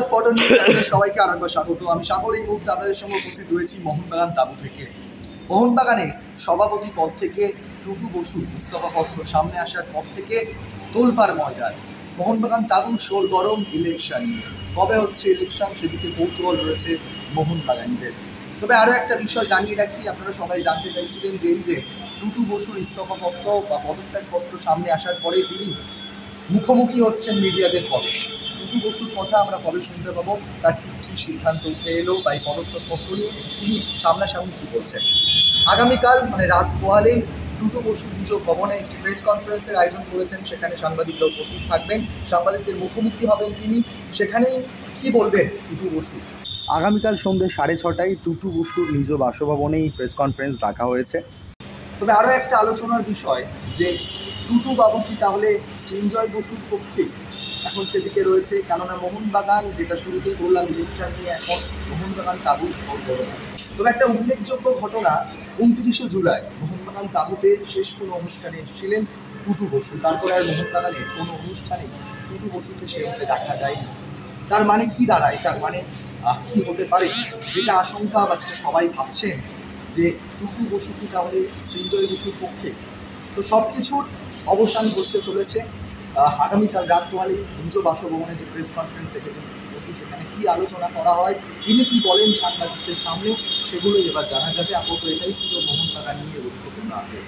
নমস্কার, স্পটন নিউজ আপনাদের সবাইকে আরেকবার স্বাগত। আমি সাগর। এই মুহূর্তে আপনাদের সঙ্গে উপস্থিত রয়েছি মোহনবাগান তাঁবু থেকে। মোহনবাগানের সভাপতি পদ থেকে টুটু বসু ইস্তফাপত্র সামনে আসার পর থেকে তোলপাড় ময়দান। মোহনবাগান তাঁবু গরম ইলেকশন নিয়ে। কবে হচ্ছে ইলেকশন সেদিকে কৌতূহল রয়েছে মোহনবাগানীদের। তবে আরও একটা বিষয় জানিয়ে রাখি, আপনারা সবাই জানতে চাইছিলেন যে এই যে টুটু বসুর ইস্তফাপত্র বা পদত্যাগপত্র সামনে আসার পরে তিনি মুখোমুখি হচ্ছেন মিডিয়াদের কবে, টুটু বসুর কথা আমরা কবে শুনতে পাবো, তার ঠিক কী সিদ্ধান্ত উঠে এলো বা এই পদত্যাগপত্র নিয়ে তিনি সামনাসামনি কী বলছেন। আগামীকাল মানে রাত পোহালেই টুটু বসু নিজ ভবনে একটি প্রেস কনফারেন্সের আয়োজন করেছেন, সেখানে সাংবাদিকরা উপস্থিত থাকবেন, সাংবাদিকদের মুখোমুখি হবেন তিনি, সেখানেই কী বলবেন টুটু বসু। আগামীকাল সন্ধ্যে 6:30টায় টুটু বসুর নিজ বাসভবনে এই প্রেস কনফারেন্স ডাকা হয়েছে। তবে আরও একটা আলোচনার বিষয় যে টুটু বাবু কি তাহলে সৃঞ্জয় বসুর পক্ষে এখন সেদিকে রয়েছে, কেননা মোহনবাগান যেটা শুরুতেই বললাম ইলেকশন নিয়ে, এখন মোহনবাগান তাঁবু সরগরম। তবে একটা উল্লেখযোগ্য ঘটনা, 29শে জুলাই মোহনবাগান তাঁবুতে শেষ কোনো অনুষ্ঠানে এসেছিলেন টুটু বসু, তারপরে আর মোহনবাগানের কোনো অনুষ্ঠানে টুটু বসুকে সেভাবে দেখা যায়নি। তার মানে কি দাঁড়ায়, তার মানে কি হতে পারে, যেটা আশঙ্কা বা যেটা সবাই ভাবছেন যে টুটু বসু কি তাহলে সৃঞ্জয় বসুর পক্ষে। তো সব কিছুর অবসান ঘটতে চলেছে আগামীকাল রাত পোহালেই নিজ বাসভবনে যে প্রেস কনফারেন্স রেখেছেন টুটু বসু, সেখানে কী আলোচনা করা হয়, তিনি কী বলেন সাংবাদিকদের সামনে, সেগুলোই এবার জানা যাবে। আপাতত এটাই ছিল মোহনবাগান নিয়ে গুরুত্বপূর্ণ আপডেট।